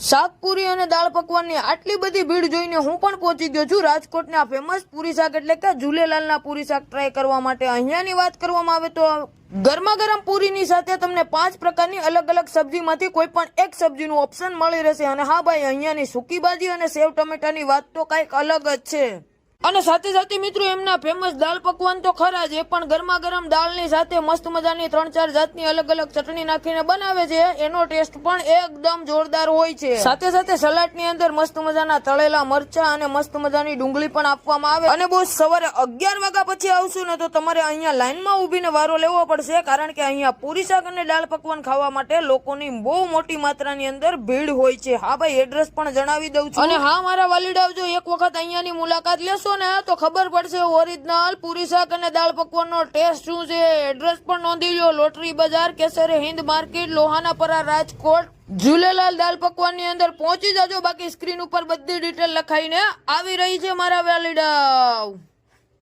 શાકપુરી અને દાળ પકવાનની આટલી બધી ભીડ જોઈને હું પણ પહોંચી ગયો છું રાજકોટના ફેમસ પૂરી શાક એટલે કે ઝૂલેલાલના પૂરી શાક ટ્રાય કરવા માટે। અહીંયાની વાત કરવામાં આવે તો ગરમા ગરમ પૂરીની સાથે તમને 5 પ્રકારની અલગ અલગ સબ્જીમાંથી કોઈ પણ એક સબ્જીનું ઓપ્શન મળી રહેશે। અને હા ભાઈ, અહીંયાની સૂકી ભાજી અને સેવ ટમેટાની વાત તો કંઈક અલગ જ છે। અને સાથે સાથે મિત્રો એમના ફેમસ દાળ પકવાન તો ખરા જ, એ પણ ગરમા ગરમ દાળની સાથે મસ્ત મજાની 3-4 જાતની અલગ અલગ ચટણી નાખીને બનાવે છે। એનો ટેસ્ટ પણ એકદમ જોરદાર હોય છે। સાથે સાથે સલાડની અંદર મસ્ત મજાના તળેલા મરચા અને મસ્ત મજાની ડુંગળી પણ આપવામાં આવે। અને બહુ સવારે 11 વાગ્યા પછી આવશું ને તો તમારે અહીંયા લાઈનમાં ઊભીને વારો લેવો પડશે, કારણ કે અહીંયા પૂરી શાક અને દાળ પકવાન ખાવા માટે લોકોની બહુ મોટી માત્રાની અંદર ભીડ હોય છે। હા ભાઈ, એડ્રેસ પણ જણાવી દઉં છું। અને હા મારા વાલીડાઓ, જો એક વખત અહીંયાની મુલાકાત લેશો ને તો ખબર પડશે ઓરિજિનલ પૂરી શાક અને દાળ પકવાનનો ટેસ્ટ શું છે। એડ્રેસ પણ નોંધી લો, લોટરી બજાર, કેસરે હિન્દ માર્કેટ, લોહાનાપરા, રાજકોટ। ઝૂલેલાલ દાળ પકવાનની અંદર પહોંચી જાજો, બાકી સ્ક્રીન ઉપર બધી ડિટેલ લખાઈને આવી રહી છે મારા વાલીડાઓ।